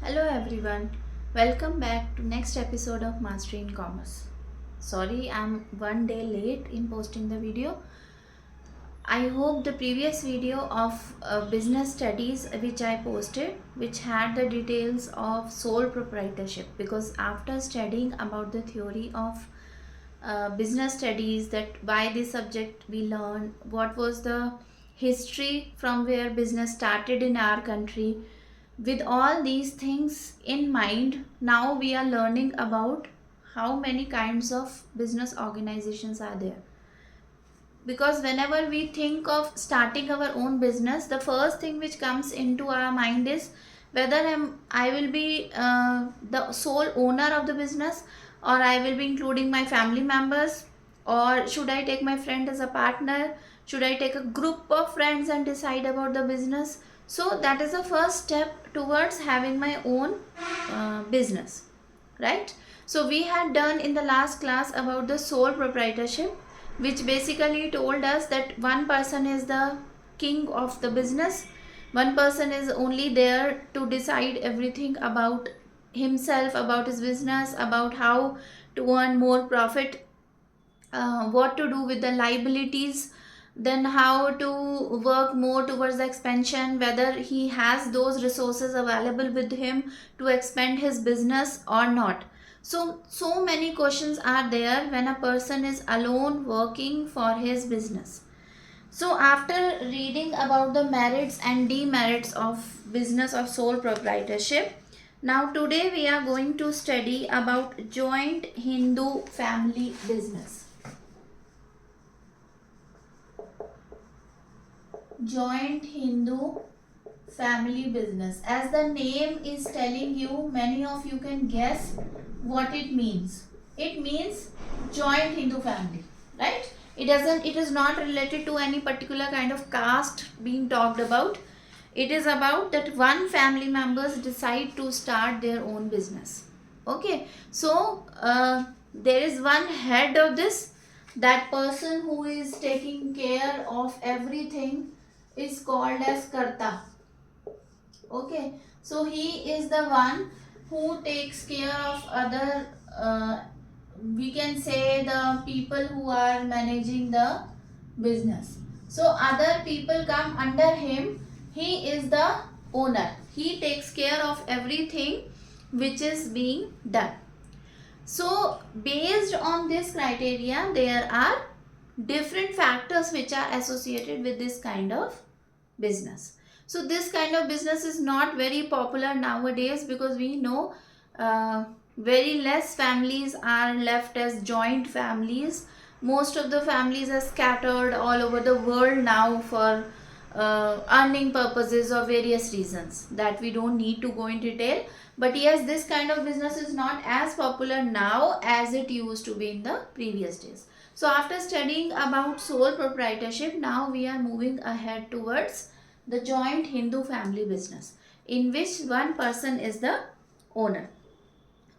Hello everyone, welcome back to next episode of Mastery in Commerce. Sorry, I'm one day late in posting the video. I hope the previous video of business studies which I posted, which had the details of sole proprietorship, because after studying about the theory of business studies, that by this subject we learned what was the history from where business started in our country. With all these things in mind, now we are learning about how many kinds of business organizations are there. Because whenever we think of starting our own business, the first thing which comes into our mind is whether I will be the sole owner of the business, or I will be including my family members, or should I take my friend as a partner, should I take a group of friends and decide about the business. So that is the first step towards having my own business, right? So we had done in the last class about the sole proprietorship, which basically told us that one person is the king of the business. One person is only there to decide everything about himself, about his business, about how to earn more profit, what to do with the liabilities, then how to work more towards the expansion, whether he has those resources available with him to expand his business or not. So many questions are there when a person is alone working for his business. So after reading about the merits and demerits of business of sole proprietorship, now today we are going to study about joint Hindu family business. Joint Hindu family business. As the name is telling you, many of you can guess what it means. It means joint Hindu family, right? It is not related to any particular kind of caste being talked about. It is about that one family members decide to start their own business. Okay, so there is one head of this. That person who is taking care of everything is called as Karta. Okay, so he is the one who takes care of other, we can say, the people who are managing the business. So other people come under him. He is the owner. He takes care of everything which is being done. So based on this criteria, there are different factors which are associated with this kind of business. So this kind of business is not very popular nowadays, because we know very less families are left as joint families. Most of the families are scattered all over the world now for earning purposes or various reasons that we don't need to go in detail. But yes, this kind of business is not as popular now as it used to be in the previous days. So after studying about sole proprietorship, now we are moving ahead towards the joint Hindu family business, in which one person is the owner.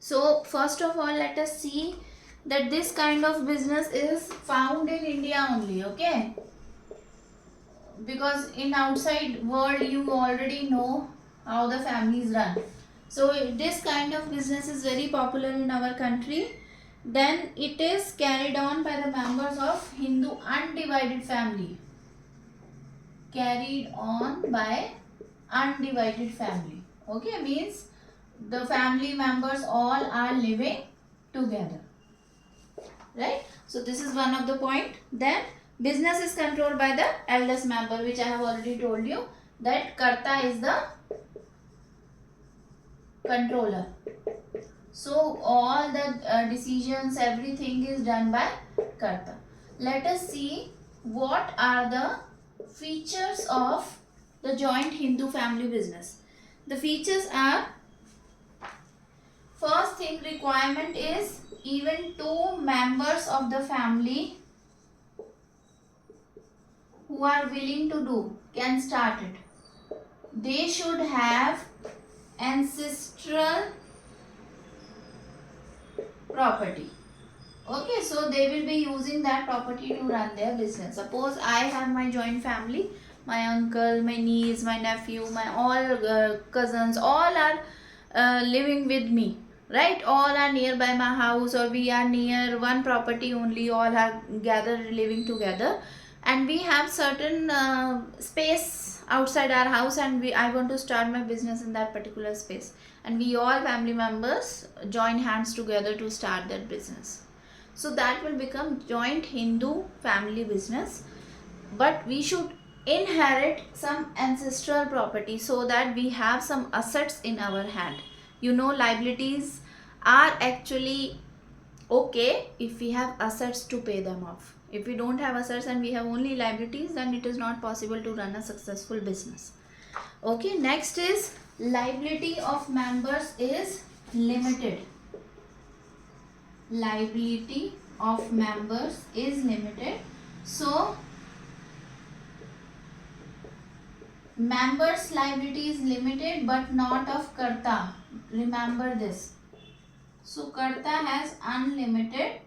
So first of all, let us see that this kind of business is found in India only, okay? Because in outside world you already know how the families run. So if this kind of business is very popular in our country, then it is carried on by the members of Hindu undivided family. Carried on by undivided family. Okay, means the family members all are living together. Right? So this is one of the point. Then business is controlled by the eldest member, which I have already told you that Karta is the controller. So all the decisions, everything is done by Karta. Let us see what are the features of the joint Hindu family business. The features are, first thing requirement is even two members of the family who are willing to do can start it. They should have ancestral property. Okay, so they will be using that property to run their business. Suppose I have my joint family, my uncle, my niece, my nephew, my all cousins, all are living with me, right? All are nearby my house, or we are near one property only, all are gathered living together, and we have certain space outside our house, and I want to start my business in that particular space, and we all family members join hands together to start that business. So that will become joint Hindu family business, but we should inherit some ancestral property so that we have some assets in our hand. Liabilities are actually okay if we have assets to pay them off. If we don't have assets and we have only liabilities, then it is not possible to run a successful business. Okay, next is liability of members is limited. Liability of members is limited. So members' liability is limited but not of Karta. Remember this. So Karta has unlimited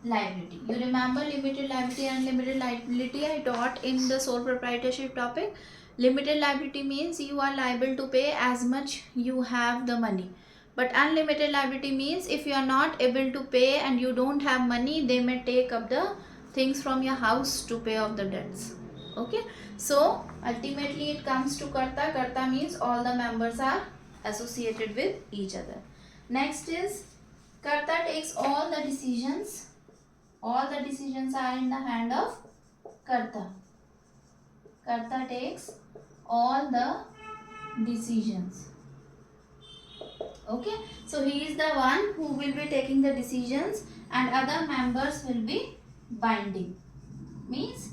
liability. You remember limited liability and unlimited liability I taught in the sole proprietorship topic. Limited liability means you are liable to pay as much you have the money. But unlimited liability means if you are not able to pay and you don't have money, they may take up the things from your house to pay off the debts. Okay, so ultimately it comes to Karta. Karta means all the members are associated with each other. Next is Karta takes all the decisions. All the decisions are in the hand of Karta. Karta takes all the decisions. Okay, so he is the one who will be taking the decisions and other members will be binding. Means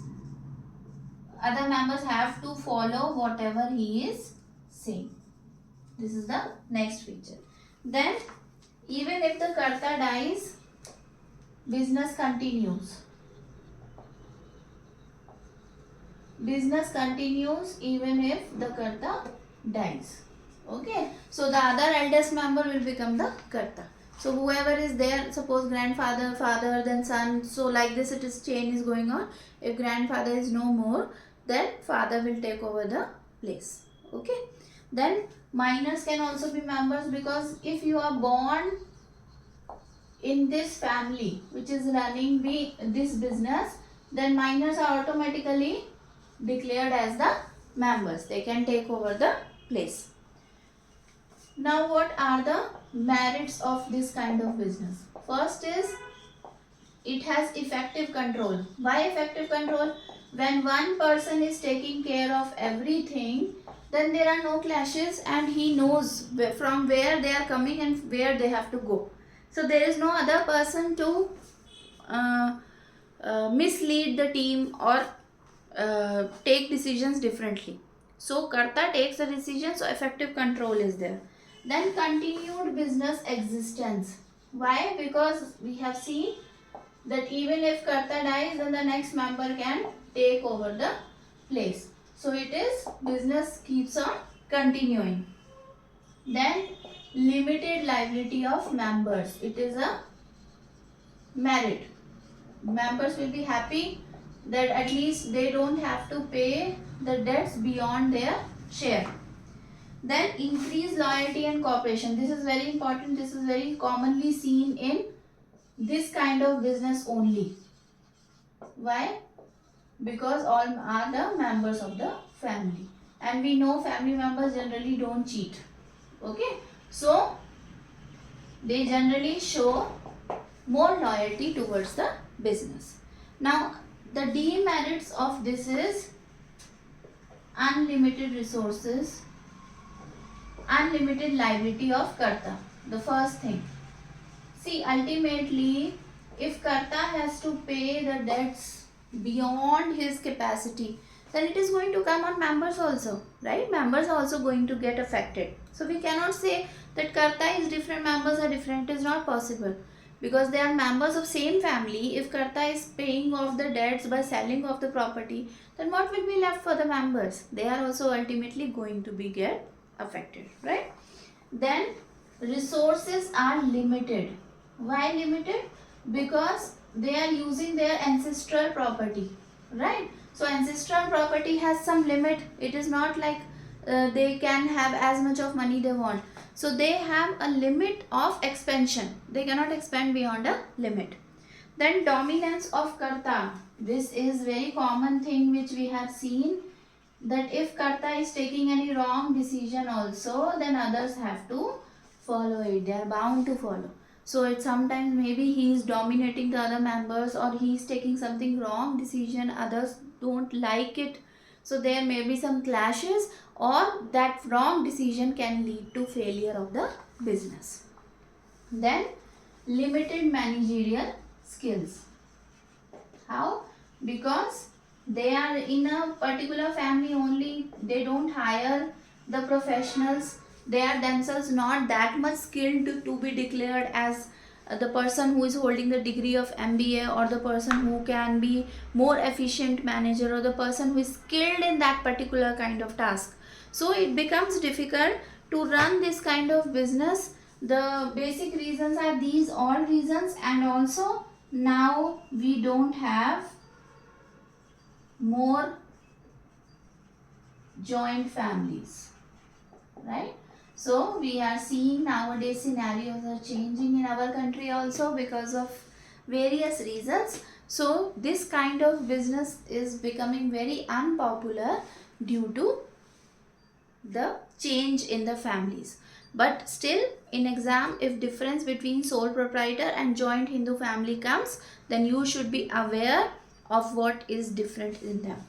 other members have to follow whatever he is saying. This is the next feature. Then even if the Karta dies, business continues. Business continues even if the Karta dies. Okay, so the other eldest member will become the Karta. So whoever is there, suppose grandfather, father, then son, so like this it is chain is going on. If grandfather is no more, then father will take over the place. Okay, then minors can also be members, because if you are born in this family which is running this business, then minors are automatically declared as the members. They can take over the place. Now what are the merits of this kind of business? First is it has effective control. Why effective control? When one person is taking care of everything, then there are no clashes and he knows from where they are coming and where they have to go. So there is no other person to mislead the team or take decisions differently. So Karta takes the decision, so effective control is there. Then continued business existence. Why? Because we have seen that even if Karta dies, then the next member can take over the place. So it is business keeps on continuing. Then limited liability of members. It is a merit. Members will be happy that at least they don't have to pay the debts beyond their share. Then increase loyalty and cooperation. This is very important. This is very commonly seen in this kind of business only. Why? Because all are the members of the family. And we know family members generally don't cheat. Okay? So, they generally show more loyalty towards the business. Now, the demerits of this is unlimited resources, unlimited liability of Karta. The first thing. See, ultimately, if Karta has to pay the debts beyond his capacity, then it is going to come on members also, right? Members are also going to get affected. So we cannot say that Karta is different, members are different. It is not possible, because they are members of same family. If Karta is paying off the debts by selling off the property, then what will be left for the members? They are also ultimately going to be get affected, right? Then resources are limited. Why limited? Because they are using their ancestral property, right? So ancestral property has some limit. It is not like they can have as much of money they want. So they have a limit of expansion. They cannot expand beyond a limit. Then dominance of karta. This is very common thing which we have seen, that if karta is taking any wrong decision also, then others have to follow it. They are bound to follow. So it sometimes maybe he is dominating the other members, or he is taking something wrong decision, others don't like it. So there may be some clashes, or that wrong decision can lead to failure of the business. Then limited managerial skills. How? Because they are in a particular family only, they don't hire the professionals, they are themselves not that much skilled to be declared as the person who is holding the degree of MBA, or the person who can be more efficient manager, or the person who is skilled in that particular kind of task. So it becomes difficult to run this kind of business. The basic reasons are these all reasons, and also now we don't have more joint families, right? So we are seeing nowadays scenarios are changing in our country also because of various reasons. So this kind of business is becoming very unpopular due to the change in the families. But still, in exam, if difference between sole proprietor and joint Hindu family comes, then you should be aware of what is different in them.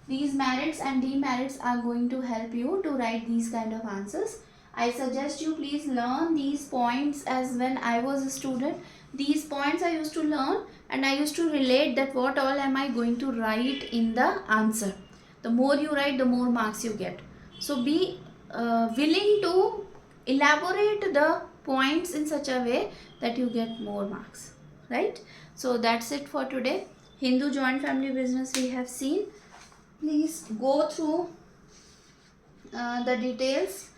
These merits and demerits are going to help you to write these kind of answers. I suggest you please learn these points as when I was a student. These points I used to learn, and I used to relate that what all am I going to write in the answer. The more you write, the more marks you get. So be willing to elaborate the points in such a way that you get more marks, right? So that's it for today. Hindu joint family business we have seen. Please go through the details.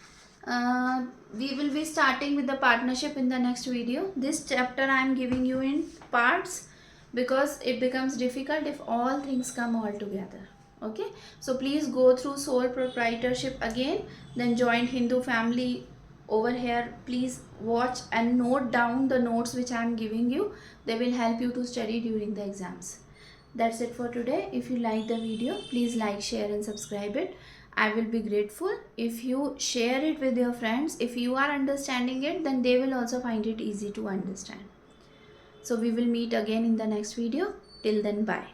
We will be starting with the partnership in the next video. This chapter I am giving you in parts because it becomes difficult if all things come all together. Okay, so please go through sole proprietorship again, then joint Hindu family over here. Please watch and note down the notes which I am giving you. They will help you to study during the exams. That's it for today. If you like the video, please like, share and subscribe it. I will be grateful if you share it with your friends. If you are understanding it, then they will also find it easy to understand. So we will meet again in the next video. Till then, bye.